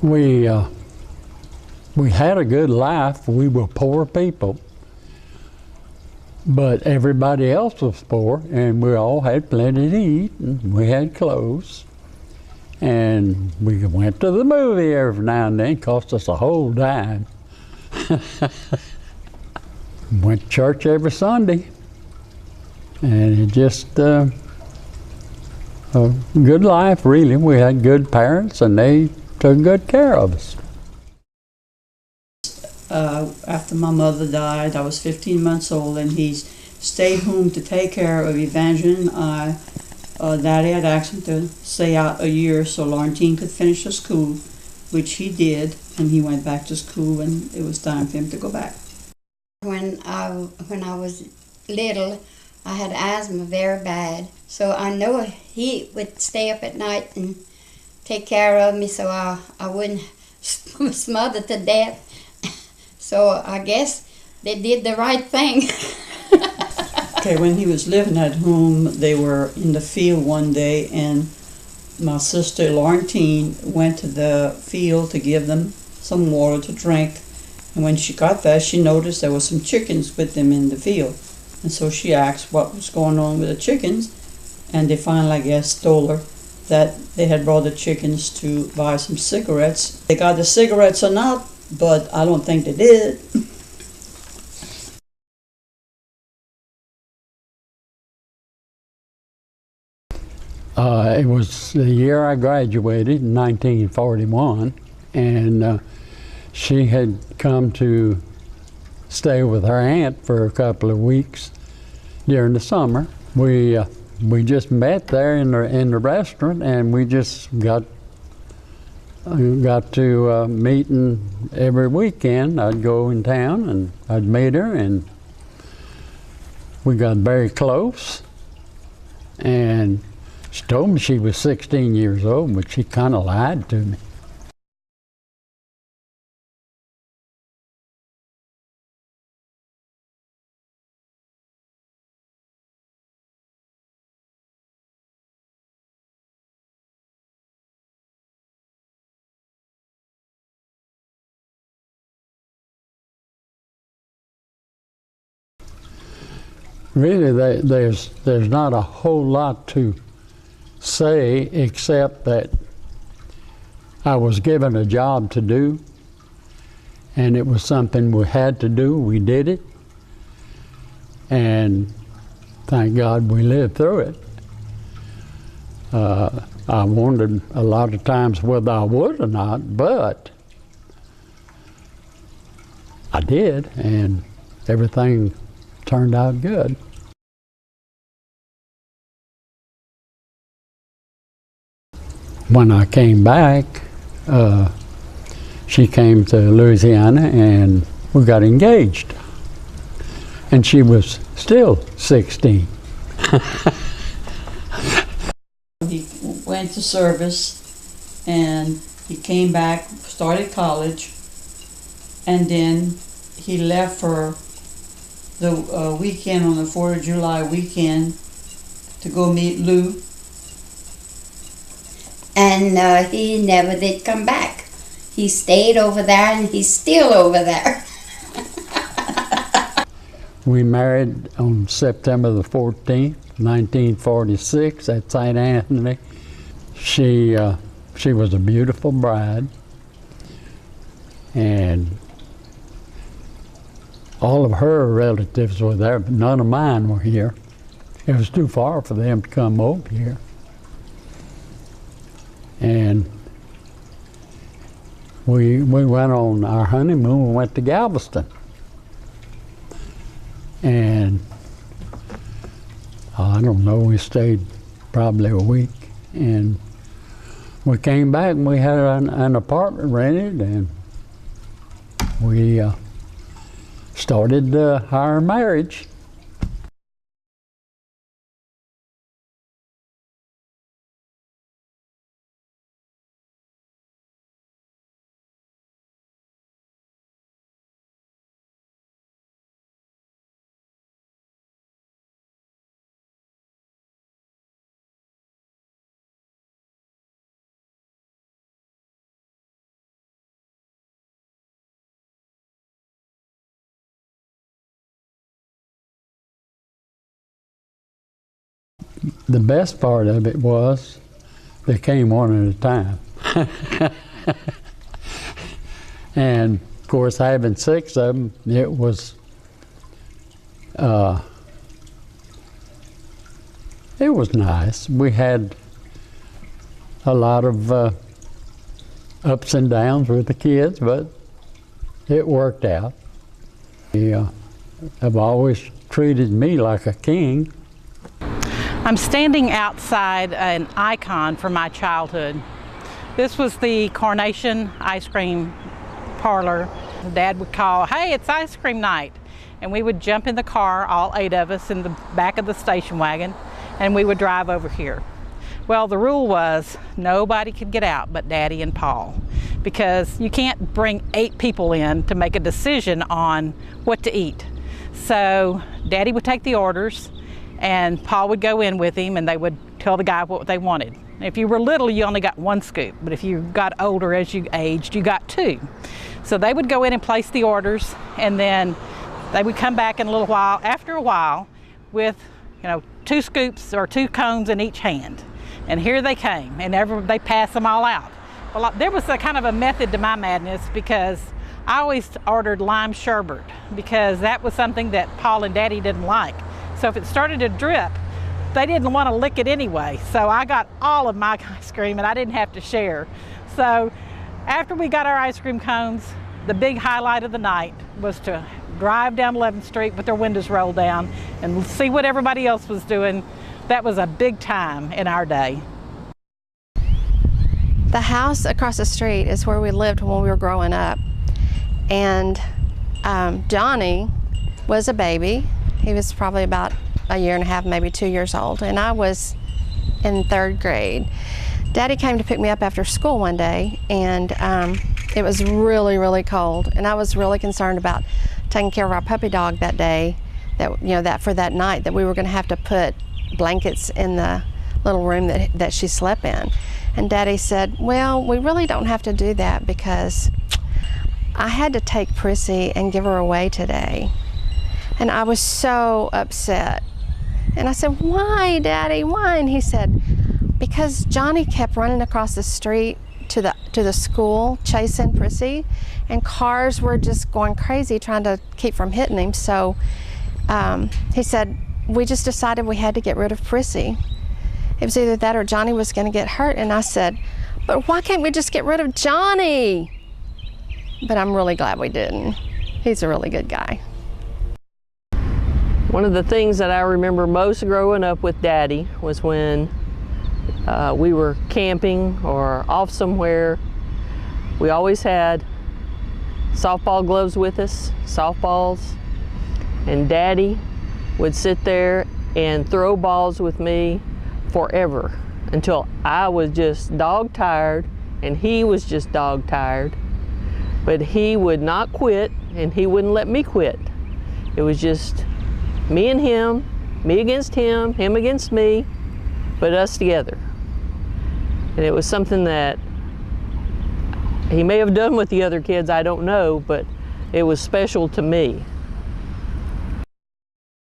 We we had a good life. We were poor people, but everybody else was poor, and we all had plenty to eat, and we had clothes. And we went to the movie every now and then. Cost us a whole dime. Went to church every Sunday, and it just a good life, really. We had good parents, and they took good care of us. After my mother died, I was 15 months old, and he stayed home to take care of Evangeline. Daddy had asked him to stay out a year so Laurentine could finish her school, which he did, and he went back to school when it was time for him to go back. When I was little, I had asthma very bad, so I know he would stay up at night and take care of me so I wouldn't smother to death. So I guess they did the right thing. Okay, when he was living at home, they were in the field one day, and my sister Laurentine went to the field to give them some water to drink. And when she got there, she noticed there were some chickens with them in the field. And so she asked what was going on with the chickens, and they finally, I guess, told her that they had brought the chickens to buy some cigarettes. They got the cigarettes or not, but I don't think they did. It was the year I graduated in 1941, and she had come to stay with her aunt for a couple of weeks during the summer. We just met there in the restaurant, and we just got to meeting every weekend. I'd go in town and I'd meet her, and we got very close. And she told me she was 16 years old, but she kind of lied to me. Really, there's not a whole lot to say except that I was given a job to do, and it was something we had to do. We did it, and thank God we lived through it. I wondered a lot of times whether I would or not, but I did, and everything turned out good. When I came back, she came to Louisiana, and we got engaged. And she was still 16. He went to service, and he came back, started college, and then he left for the weekend on the 4th of July weekend to go meet Lou. And he never did come back. He stayed over there, and he's still over there. We married on September the 14th, 1946 at St. Anthony. She was a beautiful bride, and all of her relatives were there, but none of mine were here. It was too far for them to come over here. And we went on our honeymoon. We went to Galveston, and I don't know, we stayed probably a week, and we came back and we had an apartment rented, and we started our marriage. the best part of it was they came one at a time. And of course, having 6 of them, it was nice. We had a lot of ups and downs with the kids, but it worked out. They have always treated me like a king. I'm standing outside an icon from my childhood. This was the Coronation ice cream parlor. Dad would call, "Hey, it's ice cream night." And we would jump in the car, all 8 of us, in the back of the station wagon, and we would drive over here. Well, the rule was nobody could get out but Daddy and Paul, because you can't bring 8 people in to make a decision on what to eat. So Daddy would take the orders, and Paul would go in with him, and they would tell the guy what they wanted. If you were little, you only got 1 scoop, but if you got older as you aged, you got 2. So they would go in and place the orders, and then they would come back in a little while, after a while, with 2 scoops or 2 cones in each hand. And here they came, and they passed them all out. Well, there was a kind of a method to my madness, because I always ordered lime sherbet, because that was something that Paul and Daddy didn't like. So if it started to drip, they didn't want to lick it anyway. So I got all of my ice cream, and I didn't have to share. So after we got our ice cream cones, the big highlight of the night was to drive down 11th Street with their windows rolled down and see what everybody else was doing. That was a big time in our day. The house across the street is where we lived when we were growing up. And Johnny was a baby. He was probably about 1.5 years, maybe 2 years old, and I was in 3rd grade. Daddy came to pick me up after school one day, and it was really, really cold, and I was really concerned about taking care of our puppy dog that day, that for that night, that we were going to have to put blankets in the little room that she slept in. And Daddy said, "Well, we really don't have to do that, because I had to take Prissy and give her away today." And I was so upset. And I said, "Why, Daddy, why?" And he said, "Because Johnny kept running across the street to the school, chasing Prissy, and cars were just going crazy trying to keep from hitting him. So he said, we just decided we had to get rid of Prissy. It was either that or Johnny was going to get hurt." And I said, "But why can't we just get rid of Johnny?" But I'm really glad we didn't. He's a really good guy. One of the things that I remember most growing up with Daddy was when we were camping or off somewhere. We always had softball gloves with us, softballs, and Daddy would sit there and throw balls with me forever until I was just dog tired and he was just dog tired. But he would not quit, and he wouldn't let me quit. It was just me and him, me against him against me, but us together. And it was something that he may have done with the other kids, I don't know, but it was special to me.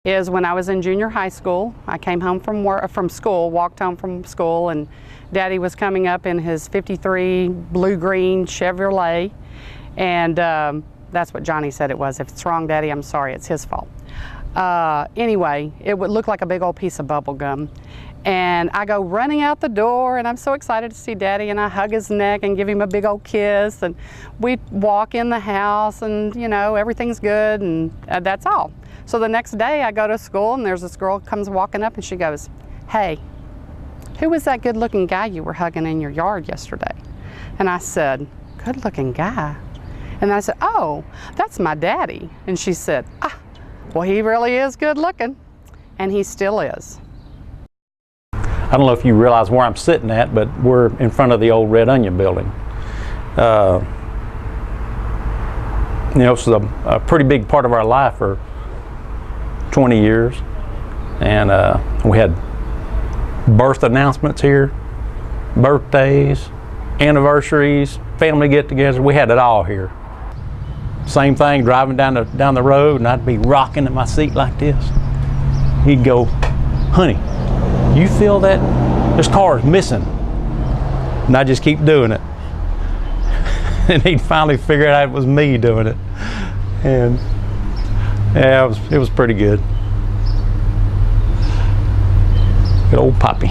Is when I was in junior high school. I came home from school, walked home from school, and Daddy was coming up in his '53 blue-green Chevrolet, and that's what Johnny said it was. If it's wrong, Daddy, I'm sorry, it's his fault. Anyway, it would look like a big old piece of bubble gum. And I go running out the door, and I'm so excited to see Daddy, and I hug his neck and give him a big old kiss, and we walk in the house, and everything's good, and that's all. So the next day I go to school, and there's this girl comes walking up, and she goes, "Hey, who was that good looking guy you were hugging in your yard yesterday?" And I said, "Good looking guy?" And I said, "Oh, that's my daddy." And she said, "Ah, well, he really is good looking." And he still is. I don't know if you realize where I'm sitting at, but we're in front of the old Red Onion building. It's a pretty big part of our life for 20 years. And we had birth announcements here, birthdays, anniversaries, family get-togethers. We had it all here. Same thing, driving down the road, and I'd be rocking in my seat like this. He'd go, "Honey, you feel that there's cars missing? And I just keep doing it. And he'd finally figure out it was me doing it. And yeah, it was pretty good. Good old Poppy.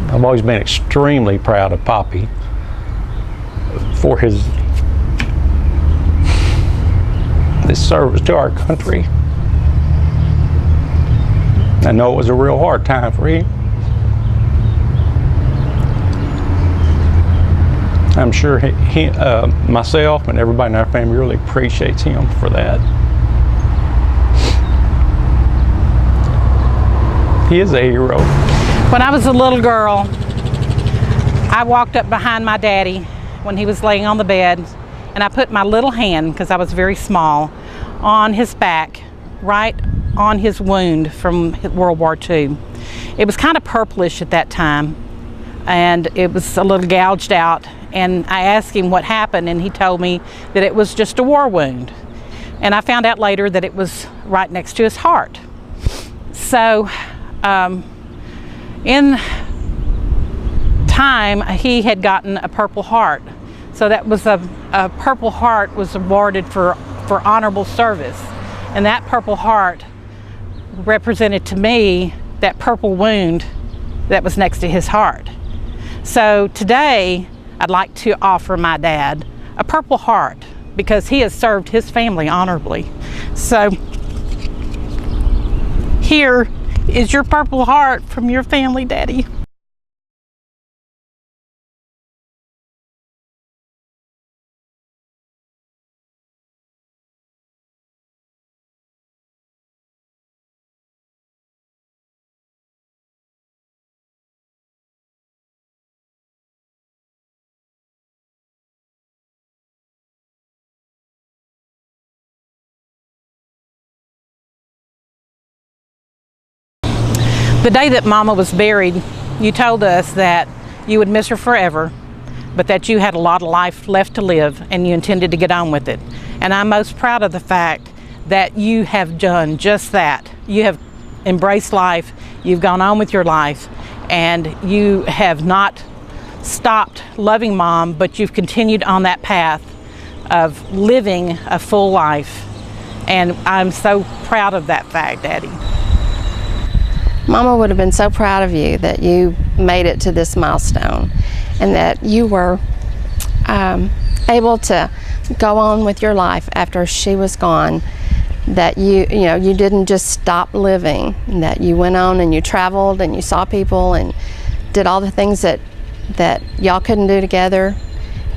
I've always been extremely proud of Poppy for his service to our country. I know it was a real hard time for him. I'm sure myself and everybody in our family really appreciates him for that. He is a hero. When I was a little girl, I walked up behind my daddy when he was laying on the bed, and I put my little hand, because I was very small, on his back, right on his wound from World War II. It was kind of purplish at that time, and it was a little gouged out, and I asked him what happened, and he told me that it was just a war wound. And I found out later that it was right next to his heart. So in time, he had gotten a Purple Heart. So that was a Purple Heart was awarded for honorable service. And that Purple Heart represented to me that purple wound that was next to his heart. So today, I'd like to offer my dad a Purple Heart because he has served his family honorably. So here is your Purple Heart from your family, Daddy. The day that Mama was buried, you told us that you would miss her forever, but that you had a lot of life left to live and you intended to get on with it. And I'm most proud of the fact that you have done just that. You have embraced life, you've gone on with your life, and you have not stopped loving Mom, but you've continued on that path of living a full life. And I'm so proud of that fact, Daddy. Mama would have been so proud of you that you made it to this milestone and that you were able to go on with your life after she was gone, that you didn't just stop living, that you went on and you traveled and you saw people and did all the things that y'all couldn't do together.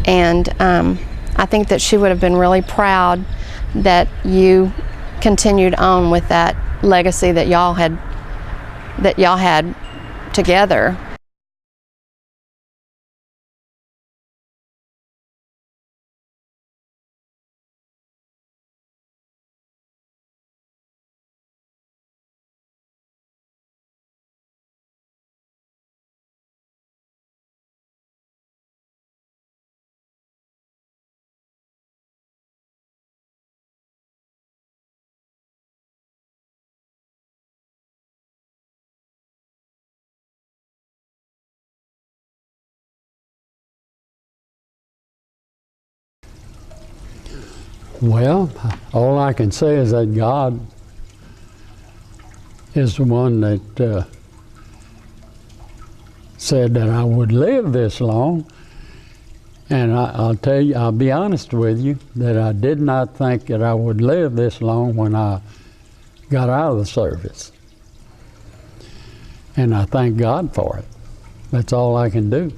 And I think that she would have been really proud that you continued on with that legacy that y'all had together. Well, all I can say is that God is the one that said that I would live this long. And I'll tell you, I'll be honest with you, that I did not think that I would live this long when I got out of the service. And I thank God for it. That's all I can do.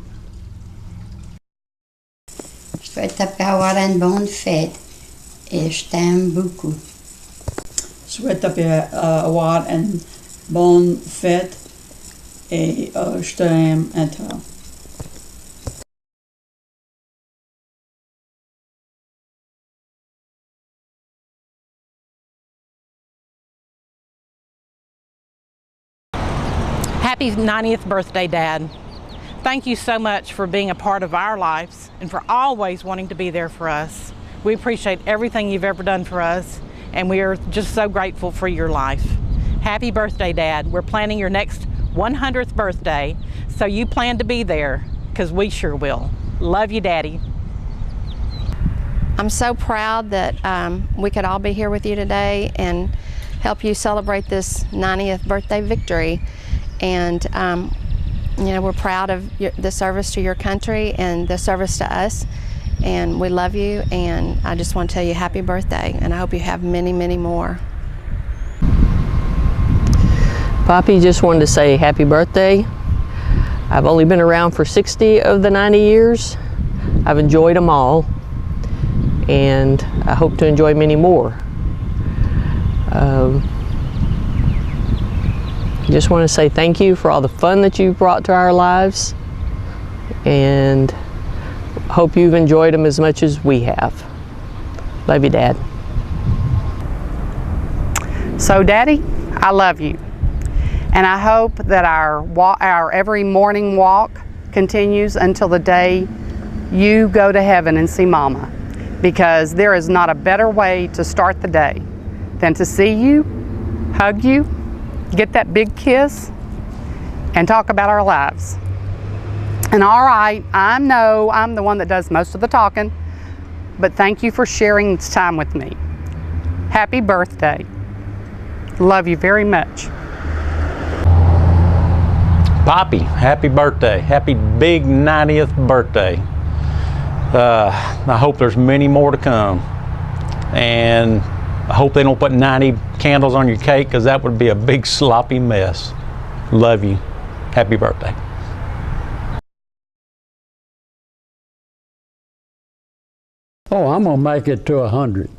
Je souhaite avoir une bonne fête et je t'aime beaucoup. Souhaite avoir une bonne fête et je t'aime un peu. Happy 90th birthday, Dad. Thank you so much for being a part of our lives and for always wanting to be there for us. We appreciate everything you've ever done for us, and we are just so grateful for your life. Happy birthday, Dad. We're planning your next 100th birthday, so you plan to be there, because we sure will. Love you, Daddy. I'm so proud that we could all be here with you today and help you celebrate this 90th birthday victory. And you know, we're proud of the service to your country and the service to us. And we love you, and I just want to tell you happy birthday, and I hope you have many, many more. Poppy, just wanted to say happy birthday. I've only been around for 60 of the 90 years. I've enjoyed them all, and I hope to enjoy many more. Just want to say thank you for all the fun that you've brought to our lives, and hope you've enjoyed them as much as we have. Love you, Dad. So, Daddy, I love you. And I hope that our every morning walk continues until the day you go to heaven and see Mama. Because there is not a better way to start the day than to see you, hug you, get that big kiss, and talk about our lives. And all right, I know I'm the one that does most of the talking, but thank you for sharing this time with me. Happy birthday. Love you very much. Poppy, happy birthday. Happy big 90th birthday. I hope there's many more to come. And I hope they don't put 90 candles on your cake, because that would be a big sloppy mess. Love you. Happy birthday. Oh, I'm gonna make it to 100.